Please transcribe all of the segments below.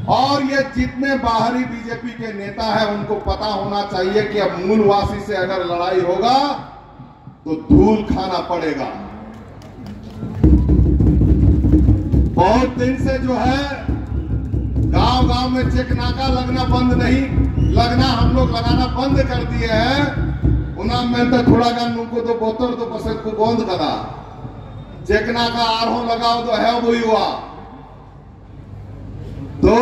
और ये जितने बाहरी बीजेपी के नेता हैं उनको पता होना चाहिए कि अब मूलवासी से अगर लड़ाई होगा तो धूल खाना पड़ेगा। बहुत दिन से जो है गांव गांव में चेक नाका लगना बंद नहीं लगना, हम लोग लगाना बंद कर दिए हैं। उना में तो थोड़ा गान उनको तो बोतर तो पसंद को बंद करा चेक नाका आरहो लगाओ तो है वही हुआ। तो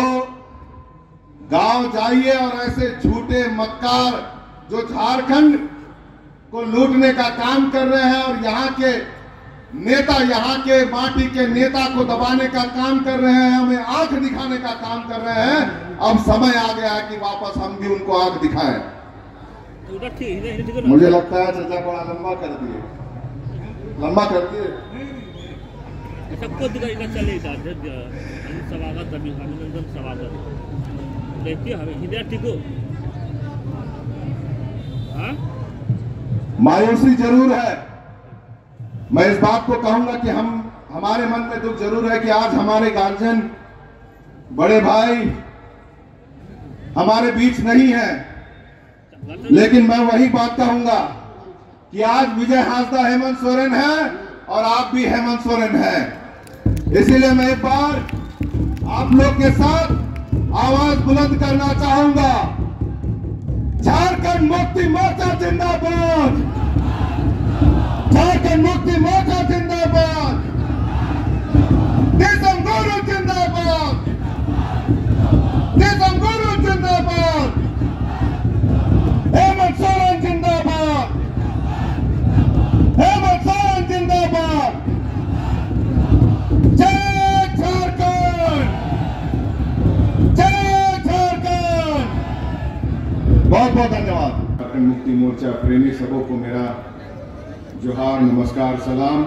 गांव जाइए और ऐसे झूठे मक्कार जो झारखंड को लूटने का काम कर रहे हैं और यहाँ के नेता, यहाँ के माटी के नेता को दबाने का काम कर रहे हैं, हमें आंख दिखाने का काम कर रहे हैं। अब समय आ गया है कि वापस हम भी उनको आंख दिखाएं। मुझे लगता है चर्चा बड़ा लंबा कर दिए, लंबा कर दिए। सबको दिखाएगा चलेगा स्वागत अभिनंदन स्वागत देखिए हमें हिंदी ठीक हो। मायूसी जरूर है। मैं इस बात को कहूंगा कि हमारे मन में दुख जरूर है कि आज हमारे गार्जियन बड़े भाई हमारे बीच नहीं है, लेकिन मैं वही बात कहूंगा कि आज विजय हांसदा हेमंत सोरेन है और आप भी हेमंत सोरेन हैं। इसीलिए मैं एक बार आप लोग के साथ आवाज बुलंद करना चाहूंगा। झारखंड मुक्ति मोर्चा जिंदाबाद, झारखंड मुक्ति मोर्चा जिंदाबाद, देशम गुरु जिंदाबाद, देशम गुरु जिंदाबाद, हेमंत सोरेन जिंदाबाद, हेमंत सोरेन जिंदाबाद। जय झारखंड, जय झारखंड। बहुत बहुत धन्यवाद। झारखंड मुक्ति मोर्चा प्रेमी सबों को मेरा जोहार, नमस्कार, सलाम।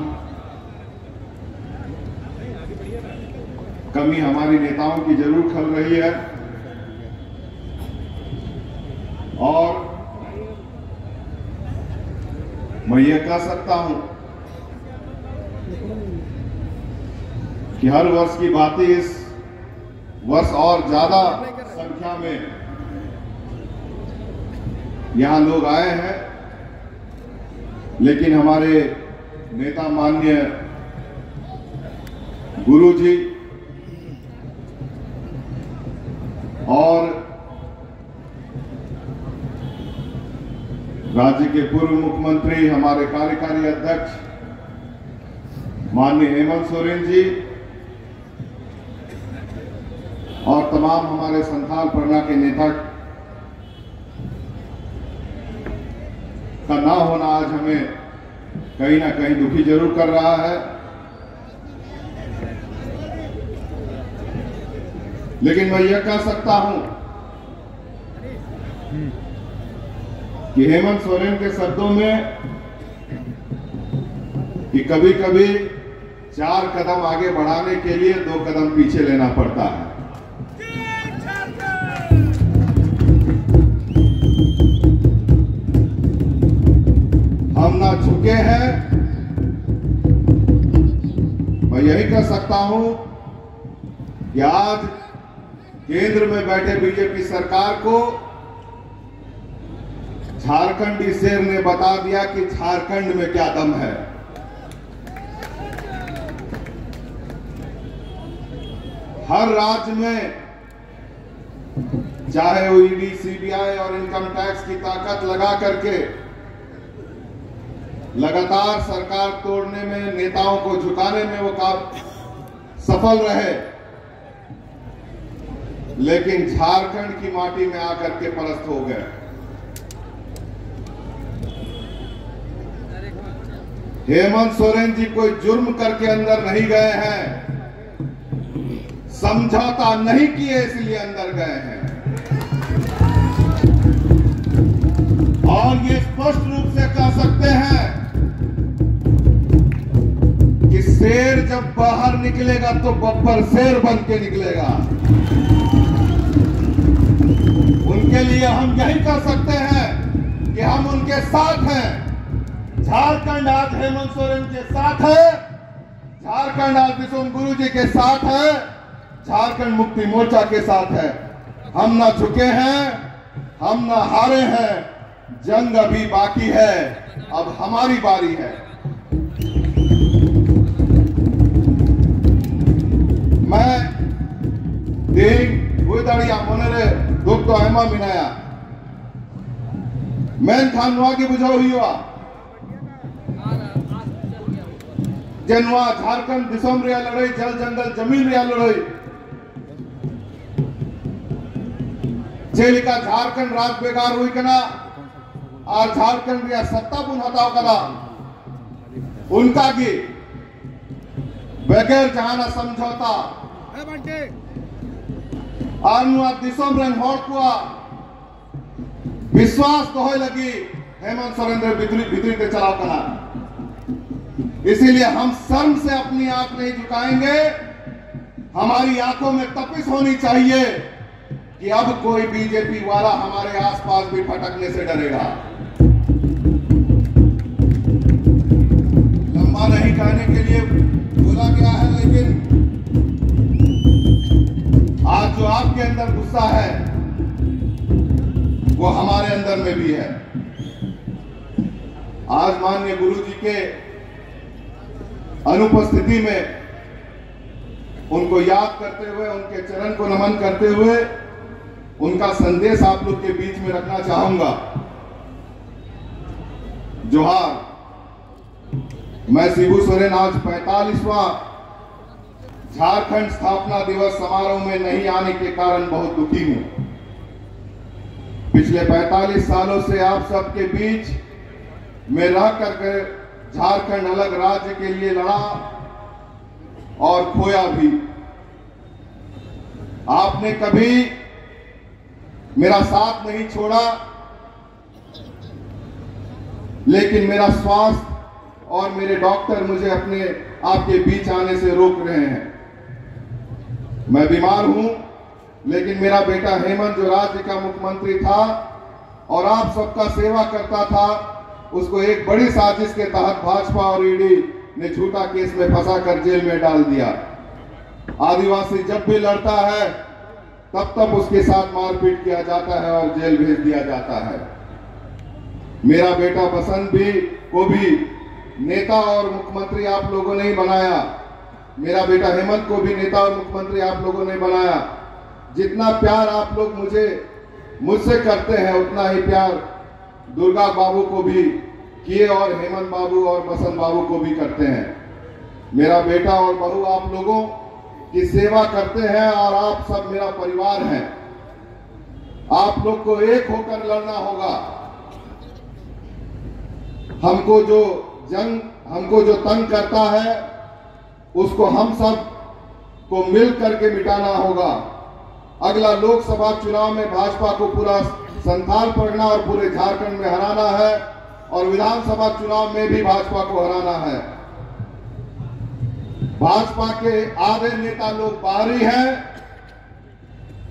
कमी हमारी नेताओं की जरूर खल रही है और मैं ये कह सकता हूं कि हर वर्ष की बात इस वर्ष और ज्यादा संख्या में यहां लोग आए हैं, लेकिन हमारे नेता माननीय गुरुजी और राज्य के पूर्व मुख्यमंत्री, हमारे कार्यकारी अध्यक्ष माननीय हेमंत सोरेन जी और तमाम हमारे संथाल परगना के नेता का ना होना आज हमें कहीं ना कहीं दुखी जरूर कर रहा है। लेकिन मैं यह कह सकता हूं कि हेमंत सोरेन के शब्दों में कि कभी कभी 4 कदम आगे बढ़ाने के लिए 2 कदम पीछे लेना पड़ता है। हम ना झुके हैं। मैं यही कह सकता हूं कि आज केंद्र में बैठे बीजेपी सरकार को झारखंडी शेर ने बता दिया कि झारखंड में क्या दम है। हर राज्य में चाहे वो ईडी, सीबीआई और इनकम टैक्स की ताकत लगा करके लगातार सरकार तोड़ने में, नेताओं को झुकाने में वो सफल रहे, लेकिन झारखंड की माटी में आकर के पलस्त हो गए। हेमंत सोरेन जी कोई जुर्म करके अंदर नहीं गए हैं, समझौता नहीं किए इसलिए अंदर गए हैं। और ये स्पष्ट रूप से कह सकते हैं कि शेर जब बाहर निकलेगा तो बब्बर शेर बन के निकलेगा। उनके लिए हम यही कर सकते हैं कि हम उनके साथ हैं। झारखंड आज हेमंत सोरेन के साथ है, झारखंड आज विश्व गुरु जी के साथ है झारखंड मुक्ति मोर्चा के साथ है। हम ना झुके हैं, हम ना हारे हैं, जंग अभी बाकी है, अब हमारी बारी है। मैं देख हुदाड़िया मोनेरे दुख तो एमा मिनाया मैन खान नुआ की बुझाओ हुआ जेनुआ झारखंड दिसम रिया लड़ाई जल जंगल जमीन रिया लड़ाई जेलिका झारखंड राज बेगार हुई कना और झारखंड रिया सत्ता पुन हटाओ कदा उनका की बगैर जहाना समझौता आनुआ दिसम रंग हॉट कुआ विश्वास तो होए लगी हेमंत सोरेन भीतरी के चलाव कना। इसीलिए हम शर्म से अपनी आंख नहीं झुकाएंगे। हमारी आंखों में तपिश होनी चाहिए कि अब कोई बीजेपी वाला हमारे आसपास भी फटकने से डरेगा। लंबा नहीं कहने के लिए बोला गया है, लेकिन आज जो आपके अंदर गुस्सा है वो हमारे अंदर में भी है। आज माननीय गुरु जी के अनुपस्थिति में उनको याद करते हुए, उनके चरण को नमन करते हुए उनका संदेश आप लोग के बीच में रखना चाहूंगा। जोहार। मैं शिबू सोरेन आज 45वां झारखंड स्थापना दिवस समारोह में नहीं आने के कारण बहुत दुखी हूं। पिछले 45 सालों से आप सबके बीच में रह करके झारखंड अलग राज्य के लिए लड़ा और खोया भी। आपने कभी मेरा साथ नहीं छोड़ा, लेकिन मेरा स्वास्थ्य और मेरे डॉक्टर मुझे अपने आपके बीच आने से रोक रहे हैं। मैं बीमार हूं, लेकिन मेरा बेटा हेमंत जो राज्य का मुख्यमंत्री था और आप सबका सेवा करता था, उसको एक बड़ी साजिश के तहत भाजपा और ईडी ने झूठा केस में फंसाकर जेल में डाल दिया। आदिवासी जब भी लड़ता है तब तब उसके साथ मारपीट किया जाता है और जेल भेज दिया जाता है। मेरा बेटा बसंत को भी नेता और मुख्यमंत्री आप लोगों ने ही बनाया। मेरा बेटा हेमंत को भी नेता और मुख्यमंत्री आप लोगों ने बनाया। जितना प्यार आप लोग मुझसे करते हैं, उतना ही प्यार दुर्गा बाबू को भी किए और हेमंत बाबू और बसंत बाबू को भी करते हैं। मेरा बेटा और बहू आप लोगों की सेवा करते हैं और आप सब मेरा परिवार हैं। आप लोग को एक होकर लड़ना होगा। हमको जो तंग करता है उसको हम सब को मिल करके मिटाना होगा। अगला लोकसभा चुनाव में भाजपा को पूरा संथाल परगना और पूरे झारखंड में हराना है और विधानसभा चुनाव में भी भाजपा को हराना है। भाजपा के आधे नेता लोग बाहरी हैं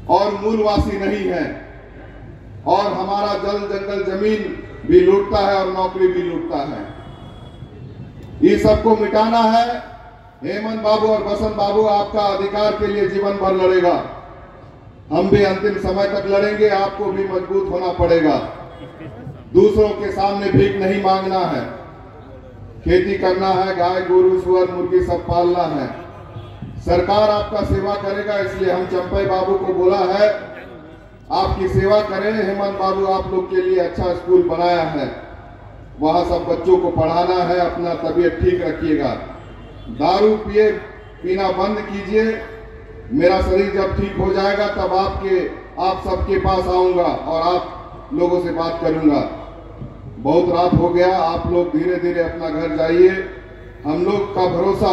और मूलवासी नहीं हैं, और हमारा जल जंगल जमीन भी लूटता है और नौकरी भी लूटता है। ये सबको मिटाना है। हेमंत बाबू और बसंत बाबू आपका अधिकार के लिए जीवन भर लड़ेगा। हम भी अंतिम समय तक लड़ेंगे। आपको भी मजबूत होना पड़ेगा। दूसरों के सामने भीख नहीं मांगना है। खेती करना है, गाय गोरू सुअर मुर्गी सब पालना है। सरकार आपका सेवा करेगा, इसलिए हम चंपई बाबू को बोला है आपकी सेवा करें। हेमंत बाबू आप लोग के लिए अच्छा स्कूल बनाया है, वहां सब बच्चों को पढ़ाना है। अपना तबीयत ठीक रखिएगा। दारू पीना बंद कीजिए। मेरा शरीर जब ठीक हो जाएगा तब आप सबके पास आऊंगा और आप लोगों से बात करूंगा। बहुत रात हो गया, आप लोग धीरे धीरे अपना घर जाइए। हम लोग का भरोसा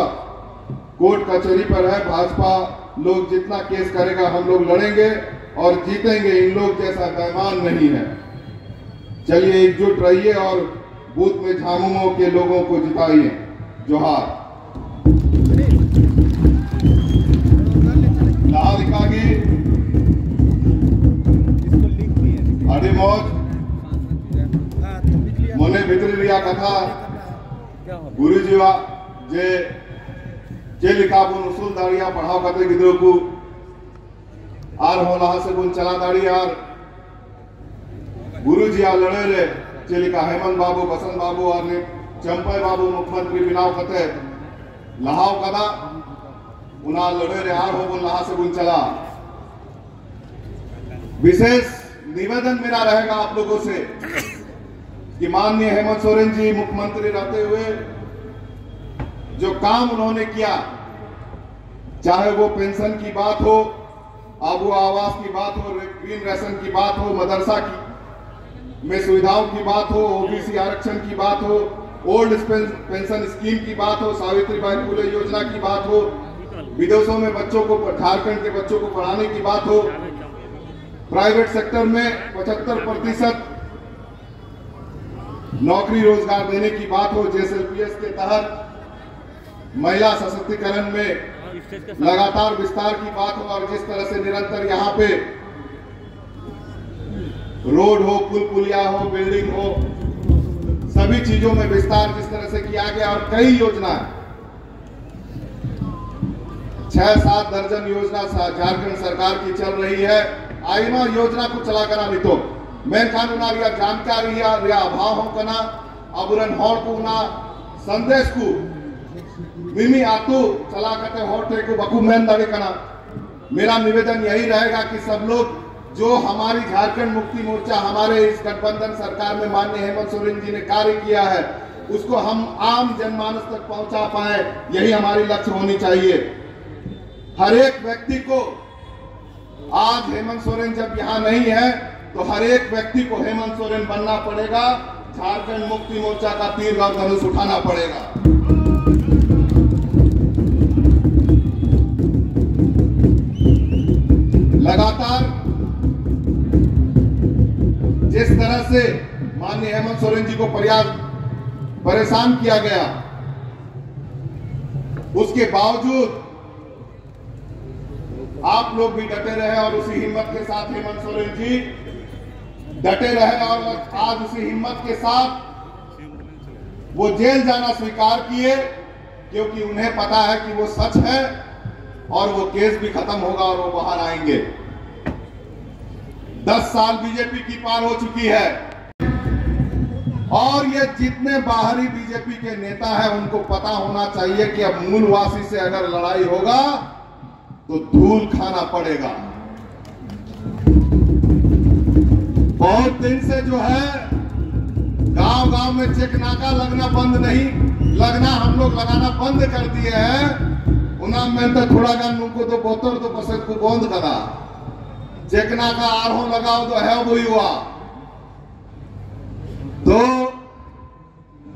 कोर्ट कचहरी पर है। भाजपा लोग जितना केस करेगा हम लोग लड़ेंगे और जीतेंगे। इन लोग जैसा बेईमान नहीं है। चलिए एकजुट रहिए और बूथ में झामुमो के लोगों को जिताइए। जोहार। अरे मौज मोने भीतरी रिया कथा गुरुजी जे लिखा उसूल दाड़िया पढ़ाव करते गिद्रो को आर होला से गुन चला दाड़ी यार गुरुजी आ लड़े रे चिलिका हेमंत बाबू बसंत बाबू और चंपय बाबू मुख्यमंत्री बिनाव कते लहाव कदा उना लड़े रे आर हो लहा से गुन चला। विशेष निवेदन मेरा रहेगा आप लोगों से कि माननीय हेमंत सोरेन जी मुख्यमंत्री रहते हुए जो काम उन्होंने किया, चाहे वो पेंशन की बात हो, आबू आवास की बात हो, ग्रीन राशन की बात हो, मदरसा की में सुविधाओं की बात हो, ओबीसी आरक्षण की बात हो, ओल्ड पेंशन स्कीम की बात हो, सावित्रीबाई फुले योजना की बात हो, विदेशों में बच्चों को झारखंड के बच्चों को पढ़ाने की बात हो, प्राइवेट सेक्टर में 75% नौकरी रोजगार देने की बात हो, जेएसएलपीएस के तहत महिला सशक्तिकरण में लगातार विस्तार की बात हो, और जिस तरह से निरंतर यहाँ पे रोड हो, पुल पुलिया हो, बिल्डिंग हो, सभी चीजों में विस्तार जिस तरह से किया गया, और कई योजना 6-7 दर्जन योजना झारखंड सरकार की चल रही है। आईना योजना को चला करा नहीं तो मैं कानूना रिया जानकारी या अभाव हो कना अबुरन हॉर को ना संदेश को मिमी आतु चला करते होटे को बकू मैन दाड़े कना। मेरा निवेदन यही रहेगा कि सब लोग जो हमारी झारखंड मुक्ति मोर्चा हमारे इस गठबंधन सरकार में माननीय हेमंत सोरेन जी ने कार्य किया है, उसको हम आम जनमानस तक पहुंचा पाए, यही हमारी लक्ष्य होनी चाहिए। हर एक व्यक्ति को आज हेमंत सोरेन जब यहाँ नहीं है तो हर एक व्यक्ति को हेमंत सोरेन बनना पड़ेगा, झारखंड मुक्ति मोर्चा का तीर और धनुष उठाना पड़ेगा। लगातार जिस तरह से माननीय हेमंत सोरेन जी को परेशान किया गया, उसके बावजूद आप लोग भी डटे रहे और उसी हिम्मत के साथ हेमंत सोरेन जी डटे रहे, और आज उसी हिम्मत के साथ वो जेल जाना स्वीकार किए, क्योंकि उन्हें पता है कि वो सच है और वो केस भी खत्म होगा और वो बाहर आएंगे। 10 साल बीजेपी की पार हो चुकी है, और ये जितने बाहरी बीजेपी के नेता हैं उनको पता होना चाहिए कि अब मूलवासी से अगर लड़ाई होगा तो धूल खाना पड़ेगा। बहुत दिन से जो है गांव गांव में चेक नाका लगना बंद नहीं लगना, हम लोग लगाना बंद कर दिए हैं। उन्हें मैं तो थोड़ा गान उनको तो बोतल तो पसंद को बंद करा, चेक नाका आरहो लगाओ तो है वही हुआ। तो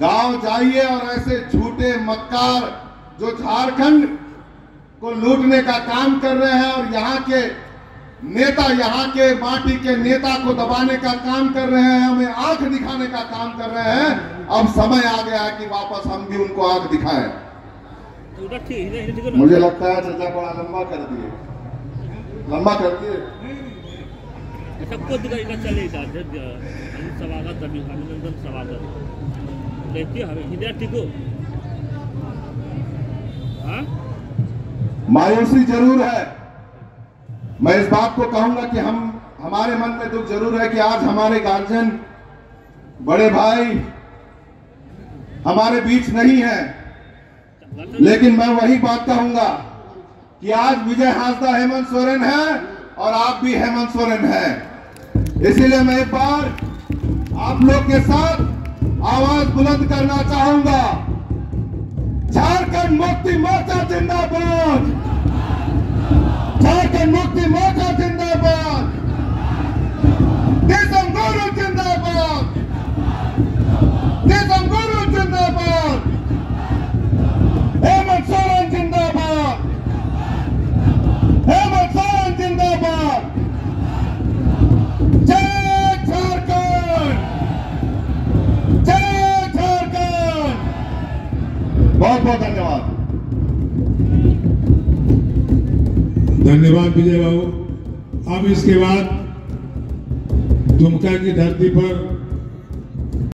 गांव जाइए और ऐसे झूठे मक्कार जो झारखंड को लूटने का काम कर रहे हैं और यहाँ के नेता, यहाँ के माटी के नेता को दबाने का काम कर रहे हैं, हमें आंख दिखाने का काम कर रहे हैं, अब समय आ गया है कि वापस हम भी उनको आंख दिखाएं। मुझे लगता है चर्चा बड़ा लंबा कर दिए। सबको चलेगा स्वागत अभिनंदन स्वागत देखिए हमें हिंदी टिको। मायूसी जरूर है, मैं इस बात को कहूंगा कि हमारे मन में दुख जरूर है कि आज हमारे गार्जियन बड़े भाई हमारे बीच नहीं है, लेकिन मैं वही बात कहूंगा कि आज विजय हांसदा हेमंत सोरेन है और आप भी हेमंत सोरेन हैं। इसीलिए मैं एक बार आप लोग के साथ आवाज बुलंद करना चाहूंगा, झारखंड मुक्ति मोर्चा जिंदाबाद, झारखंड मुक्ति मोर्चा जिंदाबाद, देशम गुरु जिंदाबाद, देशम गुरु जिंदाबाद, हेमंत सोरेन जिंदाबाद, हेमंत सोरेन जिंदाबाद। जय झारखंड, जय झारखंड। बहुत बहुत धन्यवाद। धन्यवाद विजय बाबू। अब इसके बाद दुमका की धरती पर